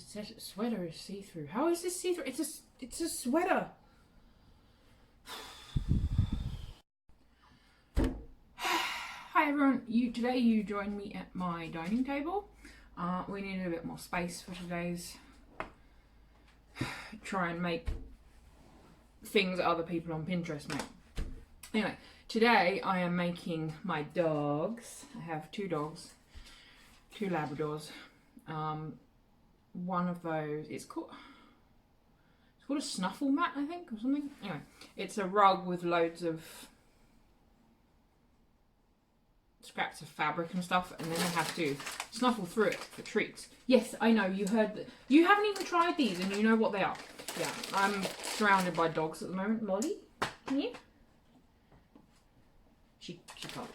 said sweater is see-through. How is this see-through? It's a sweater. Hi everyone. Today you joined me at my dining table. We needed a bit more space for today's try and make things that other people on Pinterest make. Anyway, today I am making my dogs. I have two dogs, two Labradors. One of those, it's called a snuffle mat, I think, or something. Anyway, it's a rug with loads of scraps of fabric and stuff, and then I have to snuffle through it for treats. Yes, I know, you heard that. You haven't even tried these and you know what they are. Yeah, I'm surrounded by dogs at the moment. Molly, can you? She can't.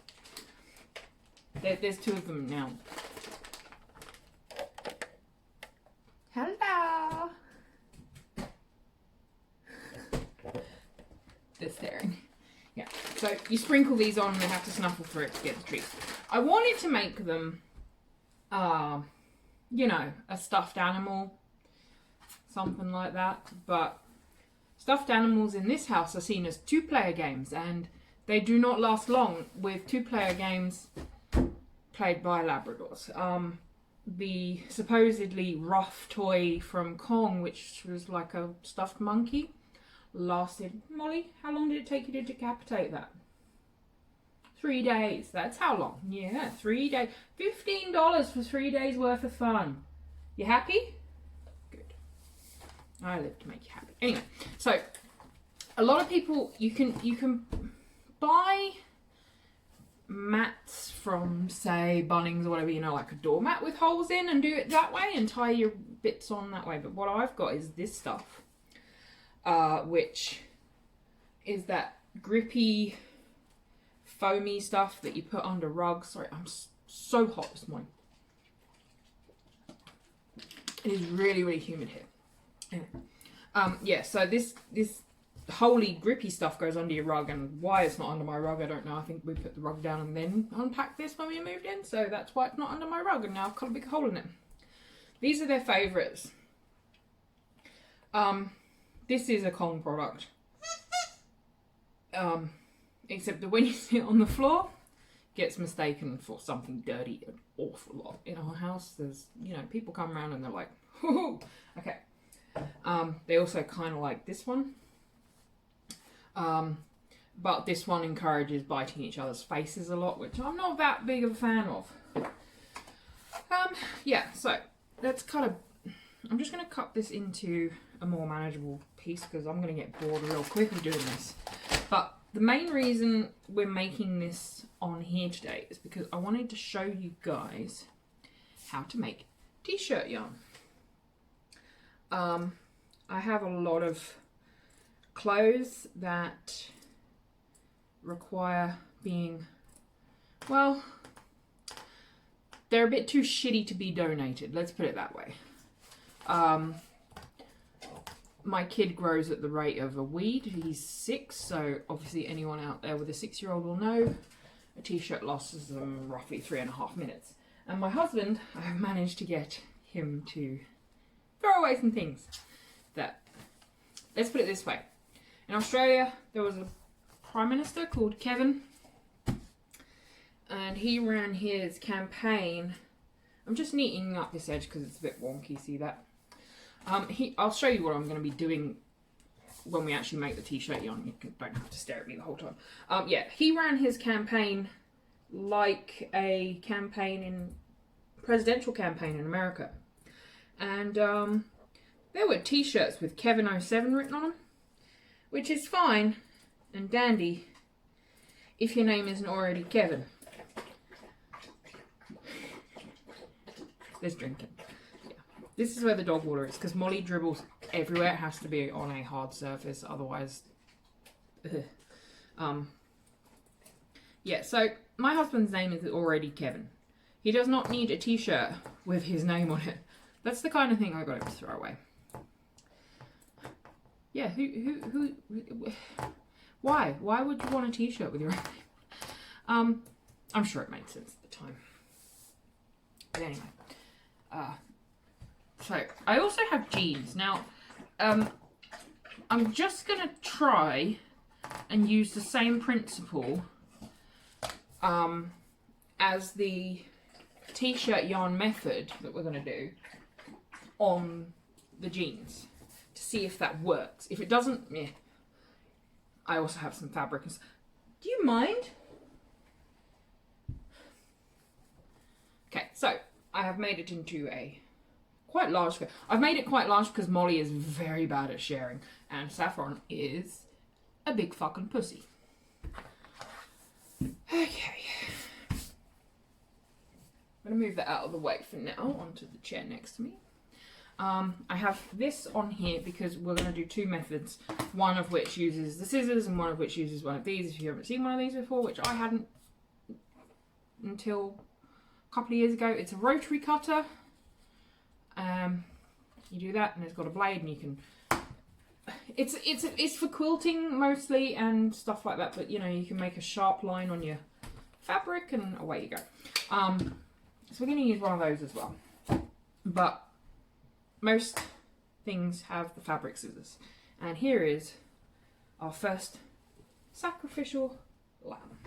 There's two of them now. Hello. They're staring. Yeah, so you sprinkle these on and they have to snuffle through it to get the treats. I wanted to make them, you know, a stuffed animal, something like that, but stuffed animals in this house are seen as two-player games, and they do not last long with two-player games played by Labradors. The supposedly rough toy from Kong, which was like a stuffed monkey, lasted, Molly, how long did it take you to decapitate that? 3 days. That's how long? Yeah, 3 days. $15 for 3 days worth of fun. You happy? Good. I live to make you happy. Anyway, so a lot of people, you can buy mats from, say, Bunnings or whatever, you know, like a doormat with holes in, and do it that way and tie your bits on that way. But what I've got is this stuff, which is that grippy, foamy stuff that you put under rugs. Sorry, I'm so hot this morning. It is really, really humid here. Anyway, yeah, so this holy grippy stuff goes under your rug, and why it's not under my rug I don't know. I think we put the rug down and then unpacked this when we moved in, so that's why it's not under my rug, and now I've got a big hole in it. These are their favourites. This is a Kong product, except that when you sit on the floor it gets mistaken for something dirty an awful lot. In our house there's, you know, people come around and they're like, hoo-hoo. Okay. They also kind of like this one. But this one encourages biting each other's faces a lot, which I'm not that big of a fan of. Yeah, so let's I'm just going to cut this into a more manageable piece because I'm going to get bored real quick of doing this. But the main reason we're making this on here today is because I wanted to show you guys how to make t-shirt yarn. I have a lot of clothes that require being, well, they're a bit too shitty to be donated, let's put it that way. My kid grows at the rate of a weed. He's 6, so obviously anyone out there with a 6-year-old will know a t-shirt lasts them roughly 3.5 minutes. And my husband, I have managed to get him to throw away some things that, let's put it this way. In Australia, there was a Prime Minister called Kevin, and he ran his campaign. I'm just neatening up this edge because it's a bit wonky, see that? I'll show you what I'm going to be doing when we actually make the t-shirt yarn. You don't have to stare at me the whole time. Yeah, he ran his campaign like a presidential campaign in America. And there were t-shirts with Kevin 07 written on them, which is fine and dandy if your name isn't already Kevin. There's drinking. Yeah. This is where the dog water is, because Molly dribbles everywhere. It has to be on a hard surface, otherwise... Yeah, so my husband's name is already Kevin. He does not need a t-shirt with his name on it. That's the kind of thing I got him to throw away. Yeah, why? Why would you want a t-shirt with your own name? I'm sure it made sense at the time. But anyway, So I also have jeans. Now, I'm just going to try and use the same principle as the t-shirt yarn method that we're going to do on the jeans to see if that works. If it doesn't, yeah. I also have some fabric. Do you mind? Okay, so I have made it into a quite large square. I've made it quite large because Molly is very bad at sharing and Saffron is a big fucking pussy. Okay. I'm going to move that out of the way for now onto the chair next to me. I have this on here because we're going to do two methods, one of which uses the scissors and one of which uses one of these. If you haven't seen one of these before, which I hadn't until a couple of years ago, it's a rotary cutter. You do that and it's got a blade and you can, it's for quilting mostly and stuff like that, but you know, you can make a sharp line on your fabric and away you go. So we're going to use one of those as well, but most things have the fabric scissors. And here is our first sacrificial lamb.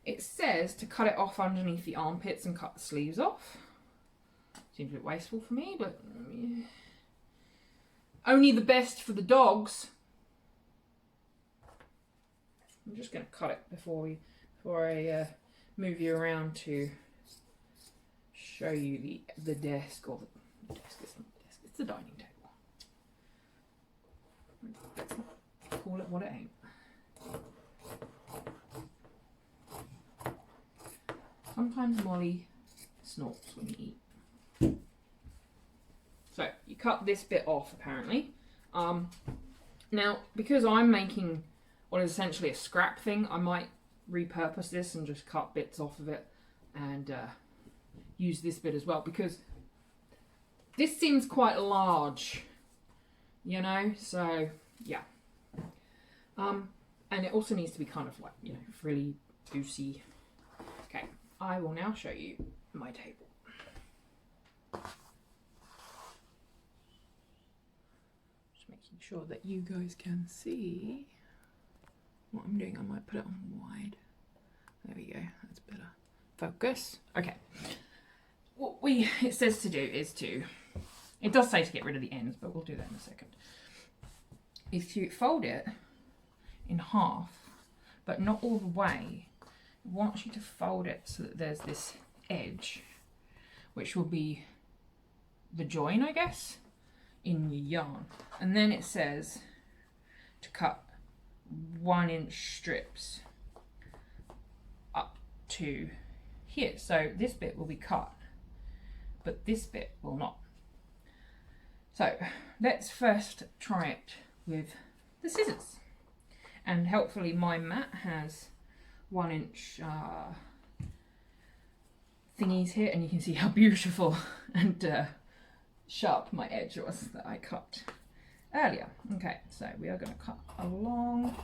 It says to cut it off underneath the armpits and cut the sleeves off. Seems a bit wasteful for me, but only the best for the dogs. I'm just going to cut it before I move you around to show you the desk, or the desk isn't the desk, it's the dining table. Let's not call it what it ain't. Sometimes Molly snorts when you eat. So you cut this bit off apparently. Now because I'm making what is essentially a scrap thing, I might repurpose this and just cut bits off of it and use this bit as well, because this seems quite large, you know, so yeah. And it also needs to be kind of like, you know, frilly, goosey. Okay, I will now show you my table. Just making sure that you guys can see what I'm doing. I might put it on wide. There we go, that's better. Focus. Okay. What it says to do is it does say to get rid of the ends, but we'll do that in a second. If you fold it in half, but not all the way, it wants you to fold it so that there's this edge, which will be the join, I guess, in your yarn. And then it says to cut 1-inch strips up to here. So this bit will be cut, but this bit will not. So let's first try it with the scissors. And helpfully my mat has 1-inch thingies here, and you can see how beautiful and sharp my edge was that I cut earlier. Okay, so we are going to cut along.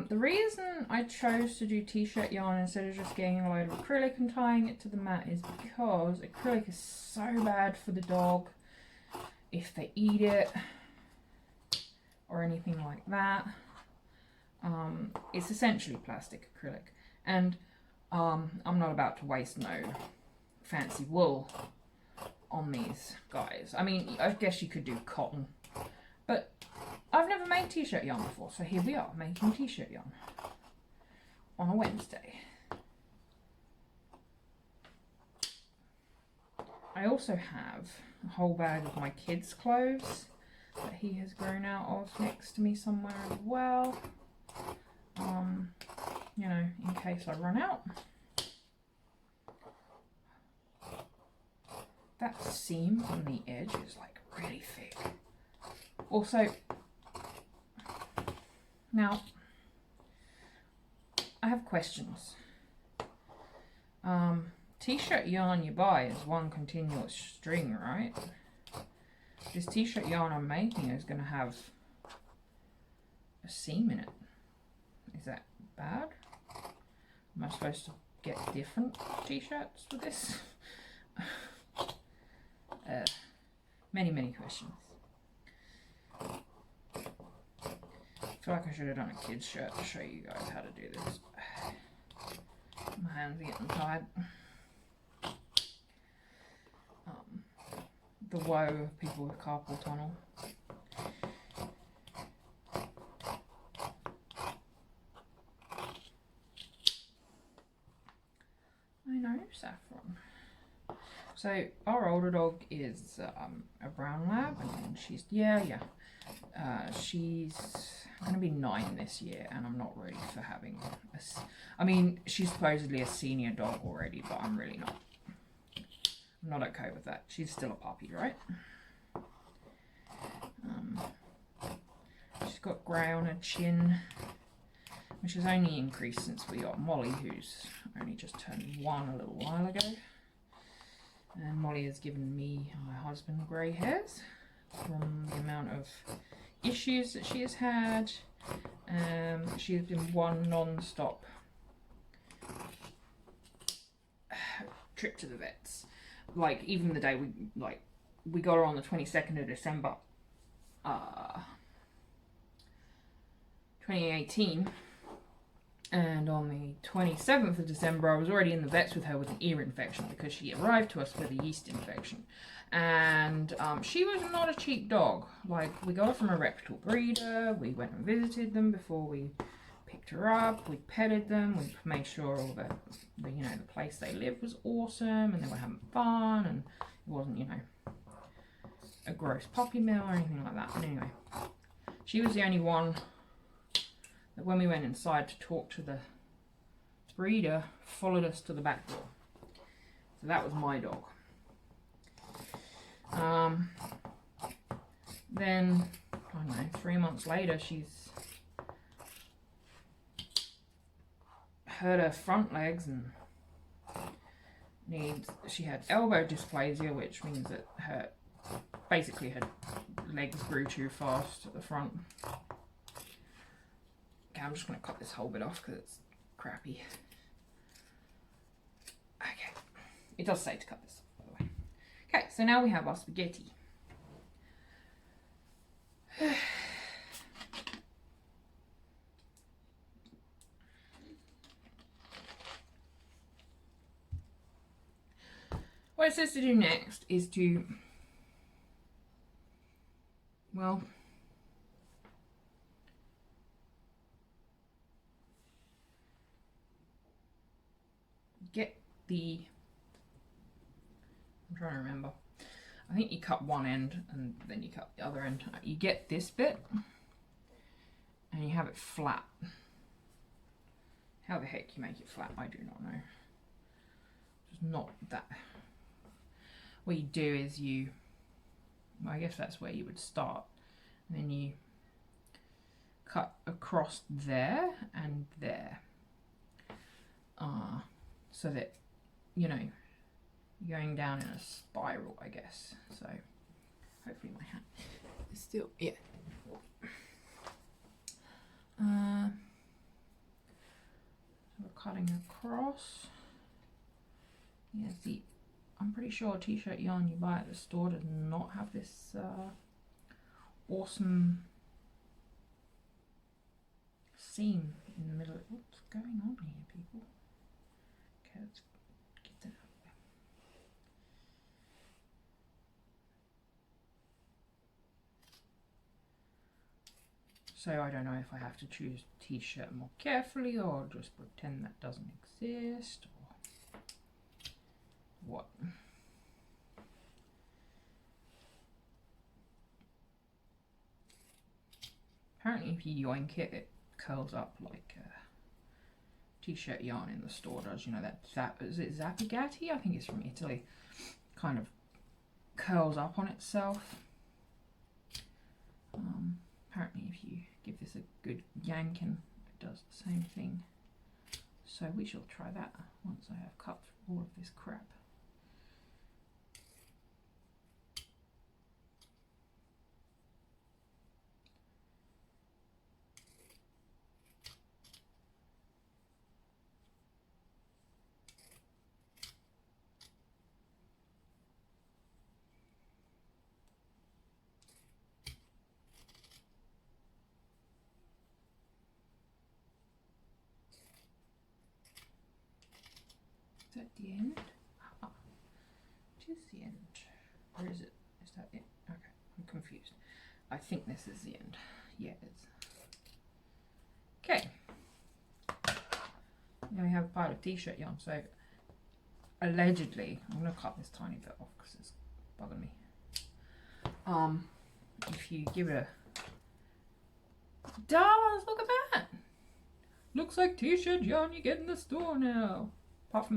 The reason I chose to do t-shirt yarn instead of just getting a load of acrylic and tying it to the mat is because acrylic is so bad for the dog if they eat it or anything like that. It's essentially plastic acrylic, and I'm not about to waste no fancy wool on these guys. I mean, I guess you could do cotton, but I've never made t-shirt yarn before, so here we are making t-shirt yarn on a Wednesday. I also have a whole bag of my kids' clothes that he has grown out of next to me somewhere as well. You know, in case I run out. That seam on the edge is like really thick. Also, now I have questions. T-shirt yarn you buy is one continuous string, right? This t-shirt yarn I'm making is going to have a seam in it. Is that bad? Am I supposed to get different t-shirts for this? Many questions. I feel like I should have done a kid's shirt to show you guys how to do this. My hands are getting tired. The woe of people with carpal tunnel. I know, Saffron. So our older dog is a brown lab, and she's she's gonna be 9 this year, and I'm not ready for having I mean, she's supposedly a senior dog already, but I'm really not. I'm not okay with that. She's still a puppy, right? She's got grey on her chin, which has only increased since we got Molly, who's only just turned 1 a little while ago. And Molly has given me, my husband, grey hairs from the amount of issues that she has had. She has been one non-stop trip to the vets. Like, even the day we got her on the 22nd of December 2018, and on the 27th of December I was already in the vets with her with an ear infection, because she arrived to us with a yeast infection. And she was not a cheap dog. Like, we got her from a reputable breeder, we went and visited them before we picked her up, we petted them, we made sure all the place they lived was awesome and they were having fun, and it wasn't, a gross puppy mill or anything like that. But anyway, she was the only one that when we went inside to talk to the breeder, followed us to the back door. So that was my dog. Then, I don't know, 3 months later, she's hurt her front legs and she had elbow dysplasia, which means that her legs grew too fast at the front. Okay, I'm just going to cut this whole bit off because it's crappy. Okay, it does say to cut this off, by the way. Okay, so now we have our spaghetti. What it says to do next is to, well, get the, I'm trying to remember, I think you cut one end and then you cut the other end. You get this bit and you have it flat. How the heck you make it flat, I do not know. Just not that. What you do is well, I guess that's where you would start. And then you cut across there and there. So that, you're going down in a spiral, I guess. So hopefully my hand is still, yeah. So we're cutting across. Yeah, see, I'm pretty sure a t-shirt yarn you buy at the store does not have this awesome seam in the middle. What's going on here, people? Okay, let's get that out. So I don't know if I have to choose t-shirt more carefully or just pretend that doesn't exist or what. Apparently if you yoink it, it curls up like t-shirt yarn in the store does. Is it Zappigatti? I think it's from Italy. Kind of curls up on itself. Apparently if you give this a good yanking, it does the same thing. So we shall try that once I have cut all of this crap. that the end? Ah, it is the end. Or is it? Is that it? Okay, I'm confused. I think this is the end. Yeah, it is. Okay. Now we have a pile of t-shirt yarn. So allegedly, I'm going to cut this tiny bit off because it's bugging me. If you give it a does, look at that. Looks like t-shirt yarn you get in the store now. Apart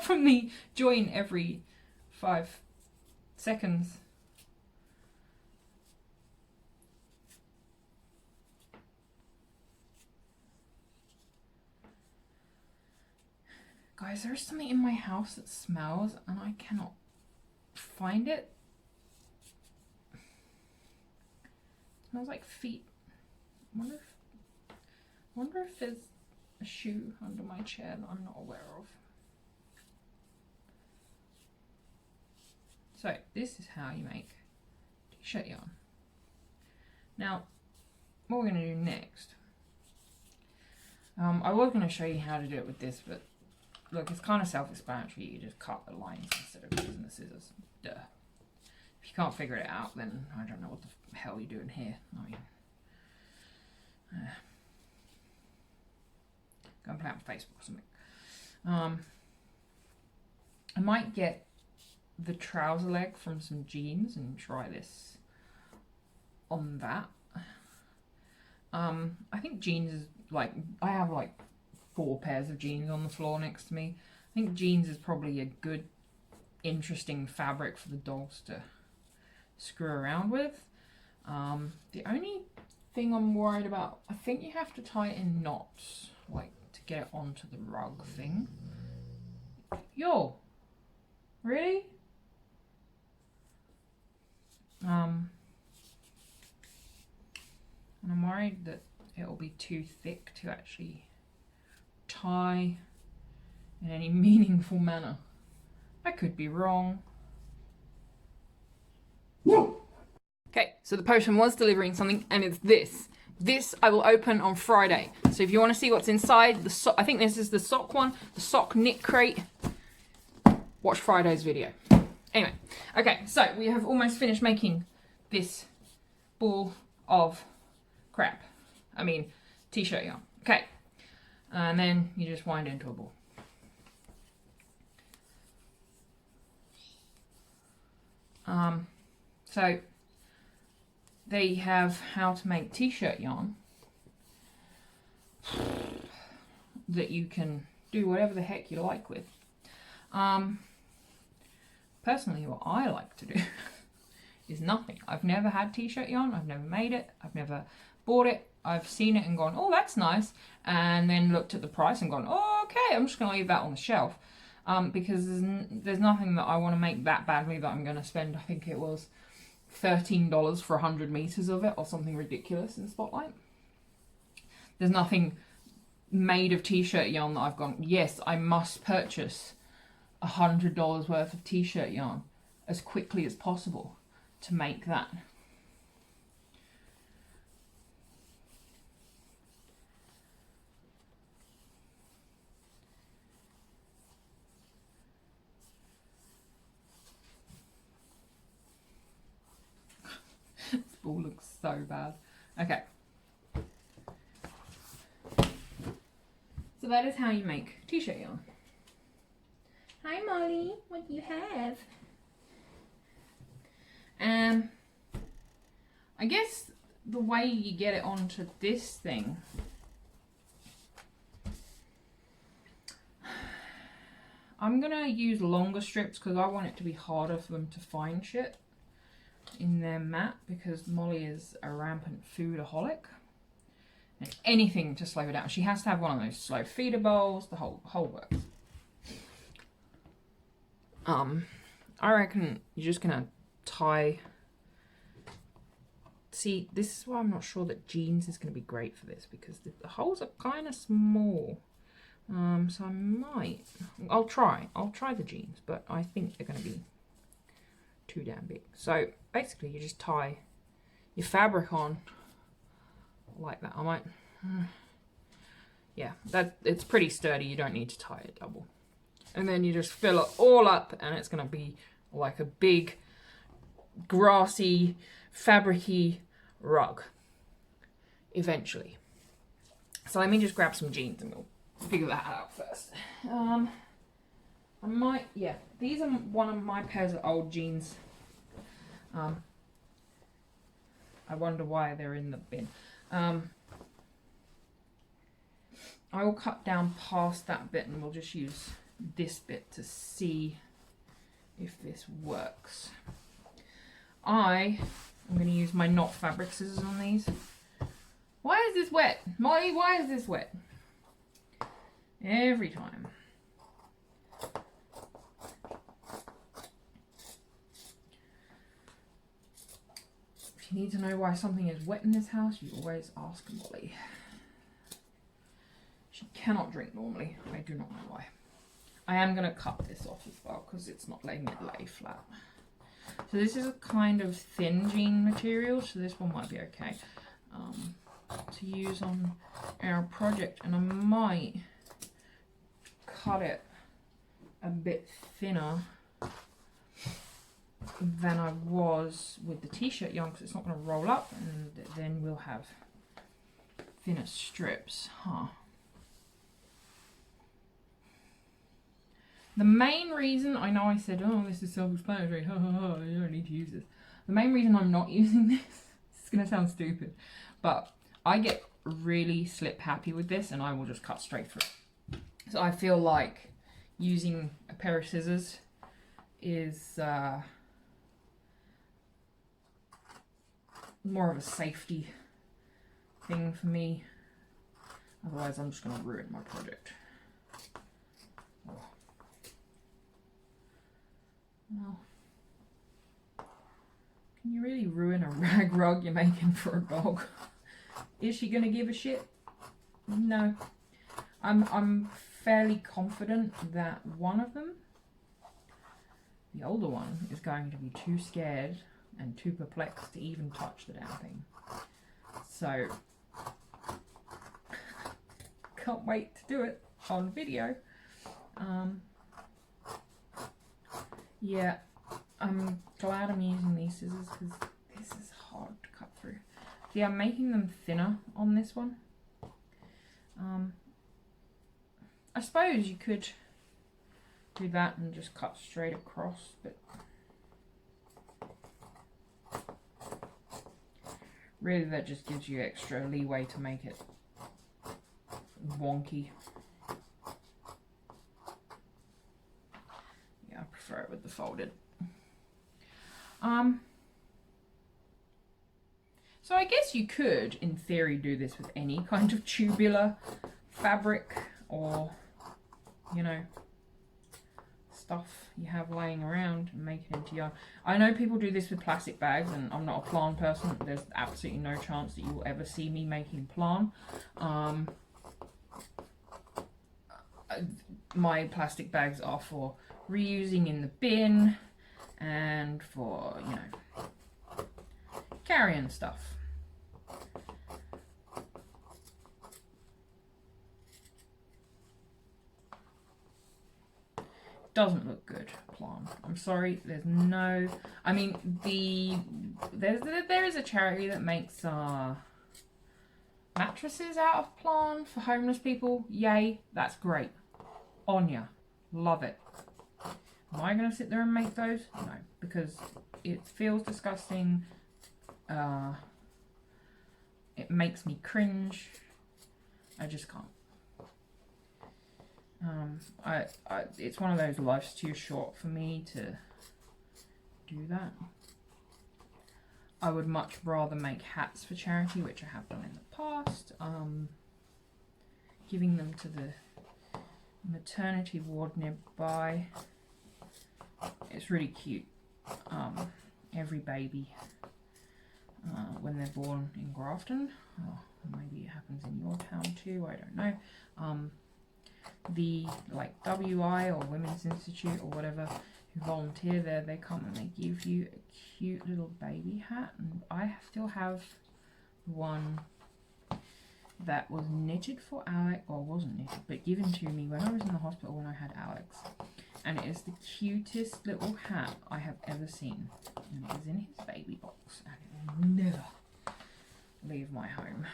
from the join every 5 seconds. Guys, there's something in my house that smells and I cannot find it. It smells like feet. I wonder if there's a shoe under my chair that I'm not aware of. So this is how you make t-shirt yarn. Now, what we're going to do next, I was going to show you how to do it with this, but look, it's kind of self-explanatory. You just cut the lines instead of using the scissors. Duh. If you can't figure it out, then I don't know what the hell you're doing here. I mean, go and play on Facebook or something. I might get the trouser leg from some jeans and try this on that. I think jeans is like, I have like 4 pairs of jeans on the floor next to me. I think jeans is probably a good, interesting fabric for the dogs to screw around with. The only thing I'm worried about, I think you have to tie it in knots, like to get it onto the rug thing. Yo, really? And I'm worried that it'll be too thick to actually tie in any meaningful manner. I could be wrong. Okay, so the postman was delivering something, and it's this. This I will open on Friday. So if you want to see what's inside, I think this is the sock one, the sock knit crate. Watch Friday's video. Anyway, okay, so we have almost finished making this ball of crap. I mean, t-shirt yarn. Okay, and then you just wind it into a ball. So they have how to make t-shirt yarn that you can do whatever the heck you like with. Personally, what I like to do is nothing. I've never had t-shirt yarn. I've never made it. I've never bought it. I've seen it and gone, oh, that's nice. And then looked at the price and gone, oh, okay, I'm just going to leave that on the shelf. Because there's nothing that I want to make that badly that I'm going to spend, I think it was $13 for 100 meters of it or something ridiculous in Spotlight. There's nothing made of t-shirt yarn that I've gone, yes, I must purchase $100 worth of t-shirt yarn as quickly as possible to make that. This ball looks so bad. Okay. So that is how you make t-shirt yarn. Hi Molly, what do you have? I guess the way you get it onto this thing, I'm gonna use longer strips because I want it to be harder for them to find shit in their mat, because Molly is a rampant foodaholic and anything to slow her down. She has to have one of those slow feeder bowls, the whole works. I reckon you're just gonna tie. See, this is why I'm not sure that jeans is gonna be great for this, because the holes are kind of small. So I'll try the jeans, but I think they're gonna be too damn big. So basically you just tie your fabric on like that. yeah, it's pretty sturdy. You don't need to tie it double. And then you just fill it all up, and it's going to be like a big grassy, fabricy rug eventually. So let me just grab some jeans and we'll figure that out first. I might, yeah, these are one of my pairs of old jeans. I wonder why they're in the bin. I will cut down past that bit and we'll just use this bit to see if this works. I am going to use my knot fabric scissors on these. Why is this wet? Molly, why is this wet? Every time. If you need to know why something is wet in this house, you always ask Molly. She cannot drink normally. I do not know why. I am going to cut this off as well because it's not letting it lay flat. So this is a kind of thin jean material, so this one might be okay to use on our project, and I might cut it a bit thinner than I was with the t-shirt yarn because it's not going to roll up, and then we'll have thinner strips. The main reason, I know I said, oh, this is self-explanatory, you don't need to use this. The main reason I'm not using this, it's going to sound stupid, but I get really slip happy with this and I will just cut straight through. So I feel like using a pair of scissors is more of a safety thing for me. Otherwise I'm just going to ruin my project. Well, can you really ruin a rag rug you're making for a dog? Is she gonna give a shit? No. I'm fairly confident that one of them, the older one, is going to be too scared and too perplexed to even touch the damn thing. So can't wait to do it on video. Yeah, I'm glad I'm using these scissors because this is hard to cut through. See, I'm making them thinner on this one. I suppose you could do that and just cut straight across, but really that just gives you extra leeway to make it wonky. Yeah, I prefer it with the folded. So I guess you could, in theory, do this with any kind of tubular fabric or, you know, stuff you have laying around and make it into yarn. I know people do this with plastic bags, and I'm not a plant person. There's absolutely no chance that you will ever see me making plant. My plastic bags are for reusing in the bin and for, you know, carrying stuff. Doesn't look good, plant. I'm sorry, there's no, I mean, there is a charity that makes mattresses out of plant for homeless people. Yay, that's great. On ya. Love it. Am I going to sit there and make those? No, because it feels disgusting. It makes me cringe. I just can't. It's one of those life's too short for me to do that. I would much rather make hats for charity, which I have done in the past. Giving them to the maternity ward nearby. It's really cute. Every baby, when they're born in Grafton, or maybe it happens in your town too, I don't know. The like WI or Women's Institute or whatever who volunteer there, they come and they give you a cute little baby hat, and I still have one that was knitted for Alex, or wasn't knitted, but given to me when I was in the hospital when I had Alex. And it is the cutest little hat I have ever seen. And it is in his baby box. And it will never leave my home.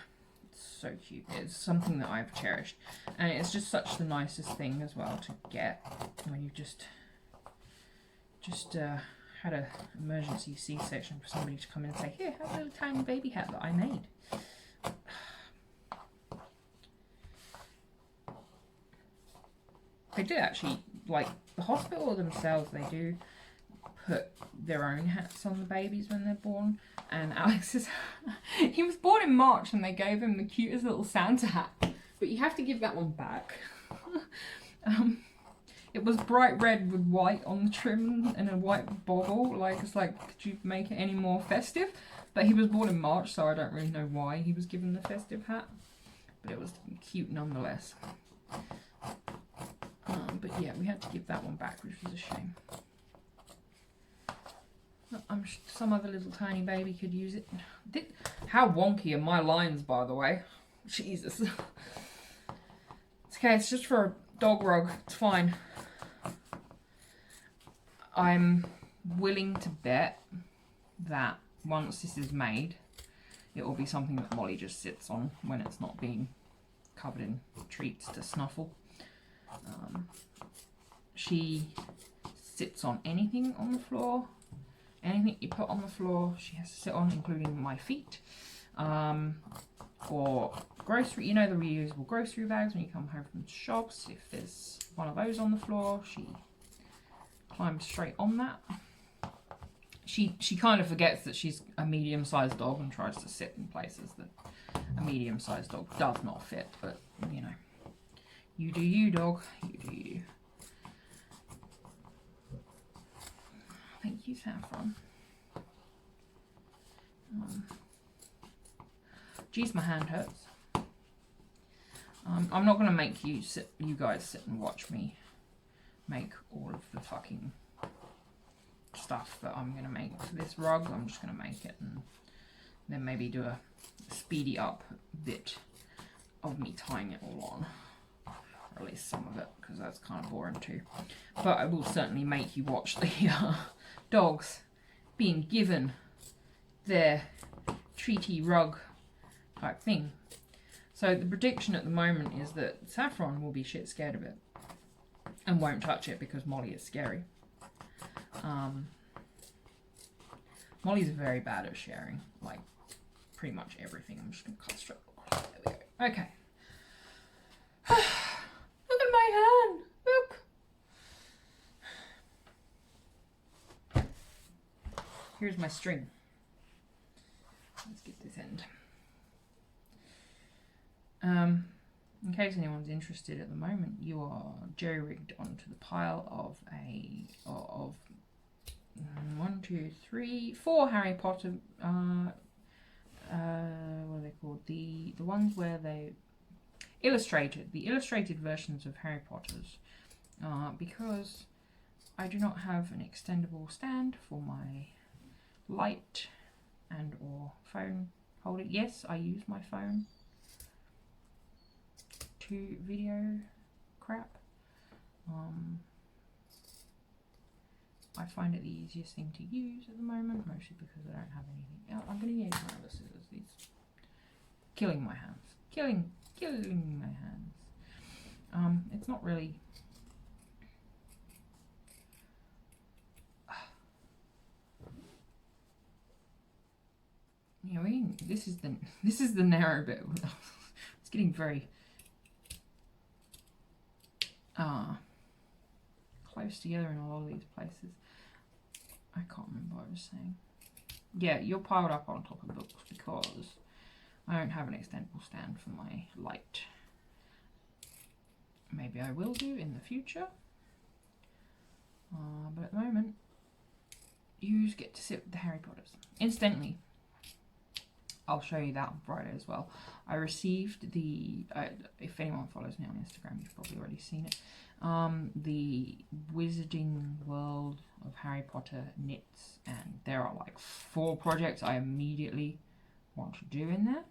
It's so cute. It's something that I've cherished. And it's just such the nicest thing as well to get when you just had an emergency C-section for somebody to come in and say, here, have a little tiny baby hat that I made. They do actually, like, the hospital themselves, they do put their own hats on the babies when they're born. And Alex is, he was born in March and they gave him the cutest little Santa hat. But you have to give that one back. It was bright red with white on the trim and a white bobble. Like, it's like, could you make it any more festive? But he was born in March, so I don't really know why he was given the festive hat. But it was cute nonetheless. But yeah, we had to give that one back, which was a shame. I'm sure some other little tiny baby could use it. How wonky are my lines, by the way? Jesus. It's okay, it's just for a dog rug. It's fine. I'm willing to bet that once this is made, it will be something that Molly just sits on when it's not being covered in treats to snuffle. She sits on anything on the floor. Anything you put on the floor, she has to sit on, including my feet. Or grocery, you know, the reusable grocery bags when you come home from shops. If there's one of those on the floor, she climbs straight on that. She kind of forgets that she's a medium-sized dog and tries to sit in places that a medium-sized dog does not fit. But, you know, you do you, dog. You do you. Thank you, Saffron. Geez, my hand hurts. I'm not going to make you guys sit and watch me make all of the fucking stuff that I'm going to make for this rug. I'm just going to make it and then maybe do a speedy up bit of me tying it all on. Or at least some of it, because that's kind of boring too. But I will certainly make you watch the dogs being given their treaty rug type thing. So the prediction at the moment is that Saffron will be shit scared of it and won't touch it because Molly is scary. Molly's very bad at sharing, like pretty much everything. I'm just going to cut straight. There we go. Okay. Look at my hand. Look. Here's my string. Let's get this end. In case anyone's interested at the moment, you are jerry-rigged onto the pile of one, two, three, four Harry Potter. What are they called? The ones where they illustrated versions of Harry Potter's. Because I do not have an extendable stand for my light and or phone holder. Yes, I use my phone to video crap. I find it the easiest thing to use at the moment, mostly because I don't have anything else. I'm going to use my other scissors. These killing my hands. Killing my hands. It's not really. You know, this is the narrow bit. It's getting very close together in a lot of these places. I can't remember what I was saying. Yeah, you're piled up on top of books because I don't have an extendable stand for my light. Maybe I will do in the future. But at the moment, you just get to sit with the Harry Potters. Incidentally, I'll show you that on Friday as well. I received the, if anyone follows me on Instagram, you've probably already seen it, the Wizarding World of Harry Potter knits, and there are like 4 projects I immediately want to do in there.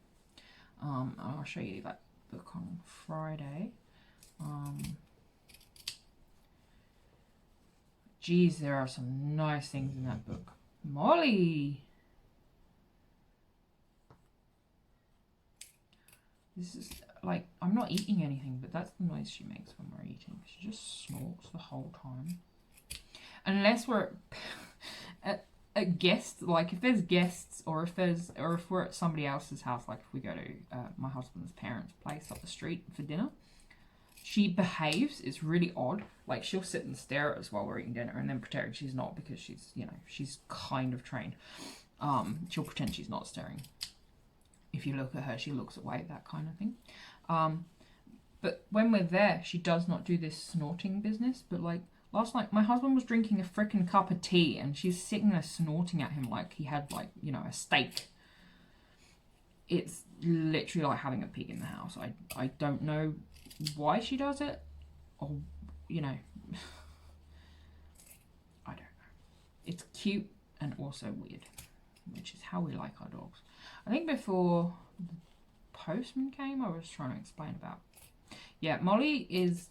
I'll show you that book on Friday. Geez, there are some nice things in that book. Molly! This is like, I'm not eating anything, but that's the noise she makes when we're eating. She just snorts the whole time. Unless we're at guests, like if there's guests, or if we're at somebody else's house, like if we go to my husband's parents' place up the street for dinner, she behaves. It's really odd. Like she'll sit and stare at us while we're eating dinner and then pretend she's not, because she's, you know, she's kind of trained. She'll pretend she's not staring. If you look at her, she looks away, that kind of thing. But when we're there, she does not do this snorting business. But like last night, my husband was drinking a frickin' cup of tea and she's sitting there snorting at him like he had, like, you know, a steak. It's literally like having a pig in the house. I don't know why she does it, or, you know, I don't know. It's cute and also weird, which is how we like our dogs. I think before the postman came, I was trying to explain about. Yeah, Molly is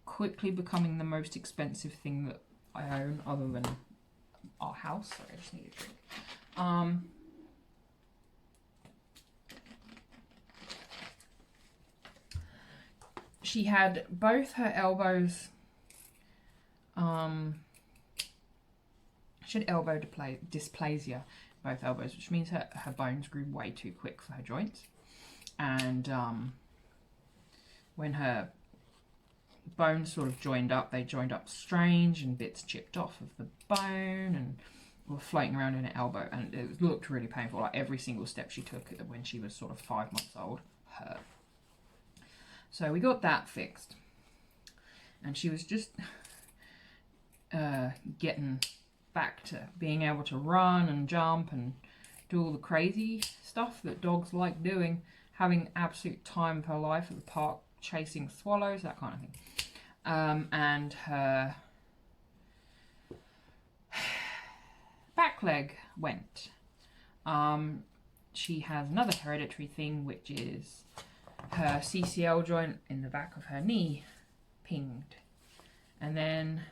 quickly becoming the most expensive thing that I own, other than our house. Sorry, I just need a drink. She had both her elbows, she had elbow dysplasia, both elbows, which means her bones grew way too quick for her joints. And when her bones sort of joined up, they joined up strange and bits chipped off of the bone and were floating around in her elbow, and it looked really painful. Like every single step she took when she was sort of 5 months old hurt. So we got that fixed, and she was just getting back to being able to run and jump and do all the crazy stuff that dogs like doing, having absolute time of her life at the park, chasing swallows, that kind of thing. And her back leg went. She has another hereditary thing, which is her CCL joint in the back of her knee pinged. And then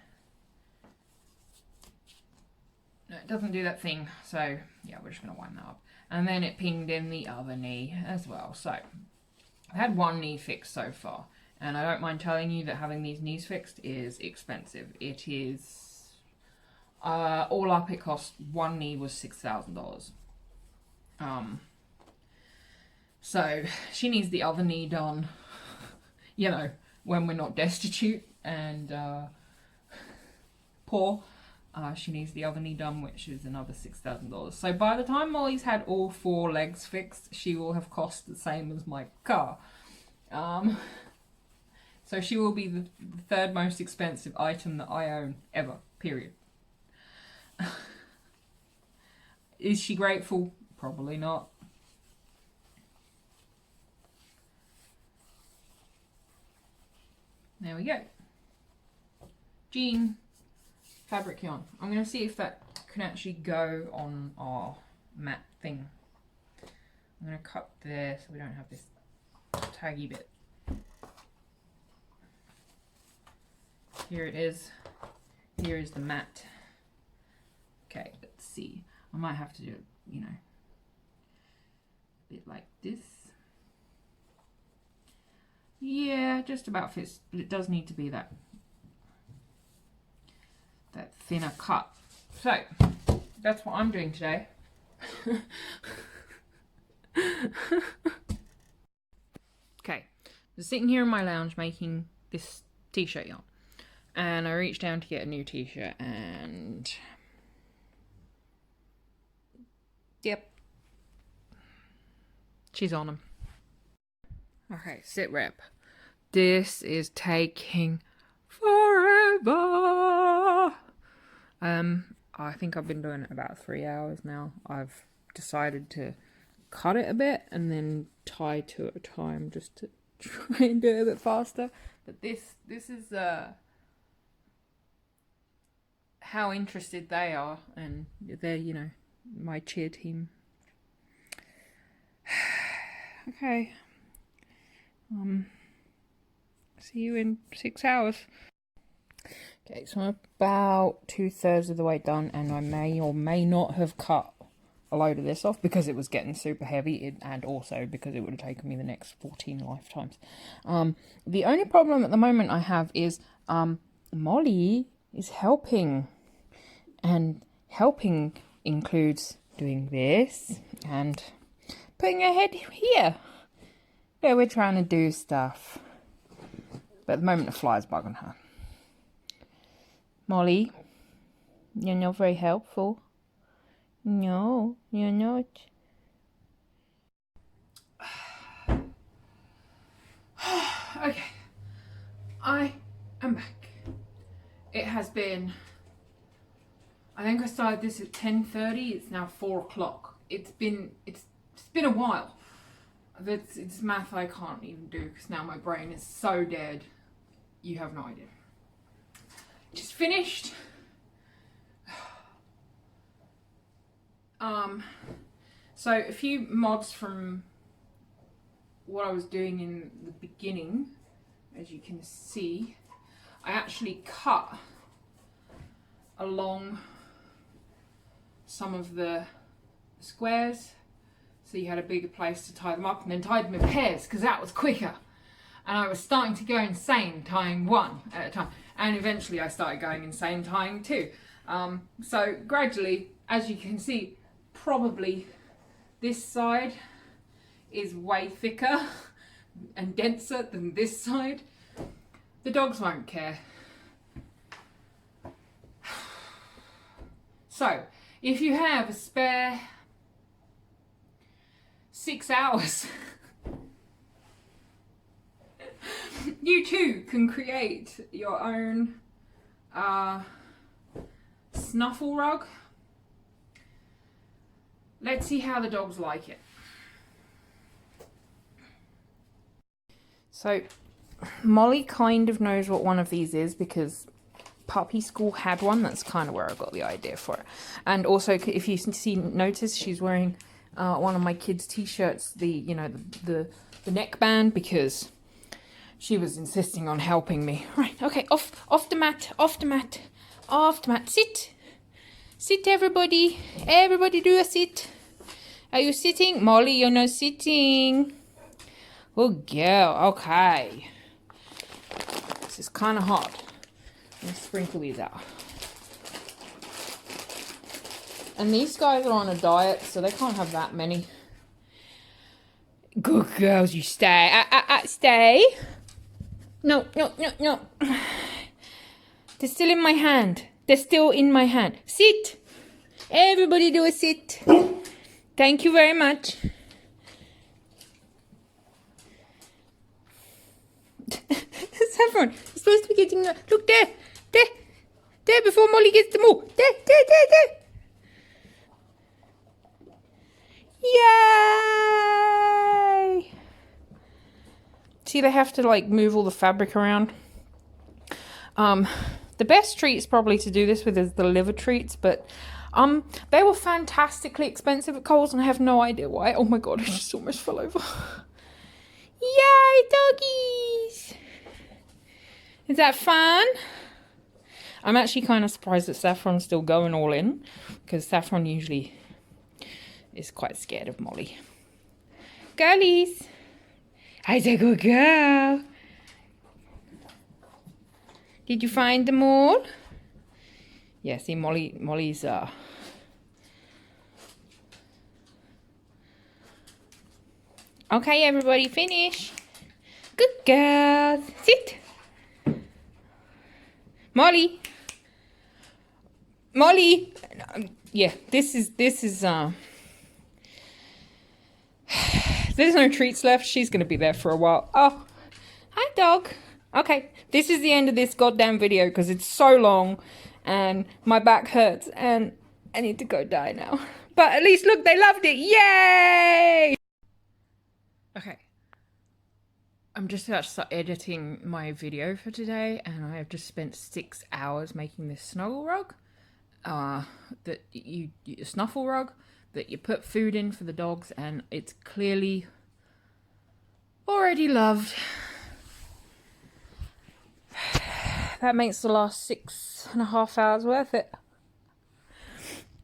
no, it doesn't do that thing, so yeah, we're just going to wind that up. And then it pinged in the other knee as well. So I've had one knee fixed so far, and I don't mind telling you that having these knees fixed is expensive. It is, all up it cost, one knee was $6,000. So she needs the other knee done, you know, when we're not destitute and poor. She needs the other knee done, which is another $6,000. So by the time Molly's had all 4 legs fixed, she will have cost the same as my car. So she will be the 3rd most expensive item that I own ever, period. Is she grateful? Probably not. There we go. Jean fabric yarn. I'm going to see if that can actually go on our mat thing. I'm going to cut there so we don't have this taggy bit. Here it is. Here is the mat. Okay, let's see. I might have to do, you know, a bit like this. Yeah, just about fits, but it does need to be that thinner cut. So that's what I'm doing today. Okay, I'm sitting here in my lounge making this t-shirt yarn, and I reached down to get a new t-shirt, and yep, she's on them. Okay, sit rep. This is taking forever. I think I've been doing it about 3 hours now. I've decided to cut it a bit and then tie to a time just to try and do it a bit faster. But this is how interested they are, and they're, you know, my cheer team. Okay. See you in 6 hours. Okay, so I'm about 2/3 of the way done, and I may or may not have cut a load of this off because it was getting super heavy, and also because it would have taken me the next 14 lifetimes. The only problem at the moment I have is Molly is helping, and helping includes doing this and putting her head here. Yeah, we're trying to do stuff, but at the moment the fly's bugging her. Molly, you're not very helpful. No, you're not. Okay, I am back. It has been, I think I started this at 10:30. It's now 4 o'clock. It's been a while. It's math I can't even do because now my brain is so dead. You have no idea. Just finished. So a few mods from what I was doing in the beginning, as you can see, I actually cut along some of the squares so you had a bigger place to tie them up, and then tied them in pairs because that was quicker. And I was starting to go insane tying one at a time, and eventually I started going insane tying two. So gradually, as you can see, probably this side is way thicker and denser than this side. The dogs won't care. So if you have a spare 6 hours, you too can create your own snuffle rug. Let's see how the dogs like it. So Molly kind of knows what one of these is because puppy school had one. That's kind of where I got the idea for it. And also, if you notice, she's wearing one of my kids' t-shirts, the neckband, because she was insisting on helping me. Right, okay, off the mat, off the mat, off the mat. Sit, everybody. Everybody do a sit. Are you sitting? Molly, you're not sitting. Good girl. Okay. This is kind of hot. I'm going to sprinkle these out. And these guys are on a diet, so they can't have that many. Good girls, you stay. Stay. No. They're still in my hand. They're still in my hand. Sit. Everybody do a sit. Thank you very much. Saffron, you're supposed to be getting the... Look there. There, before Molly gets them all. There. Yay! See, they have to like move all the fabric around. The best treats probably to do this with is the liver treats, but they were fantastically expensive at Coles, and I have no idea why. Oh my god, I just almost fell over. Yay, doggies! Is that fun? I'm actually kind of surprised that Saffron's still going all in, because Saffron usually is quite scared of Molly. Girlies! I's a good girl. Did you find them all? Yeah, see, Molly's Okay, everybody, finish. Good girl. Sit. Molly. Yeah, this is there's no treats left. She's gonna be there for a while. Oh, hi, dog. Okay, this is the end of this goddamn video because it's so long and my back hurts and I need to go die now. But at least, look, they loved it. Yay! Okay. I'm just about to start editing my video for today, and I have just spent 6 hours making this snuggle rug. A snuffle rug that you put food in for the dogs, and it's clearly already loved. That makes the last 6.5 hours worth it.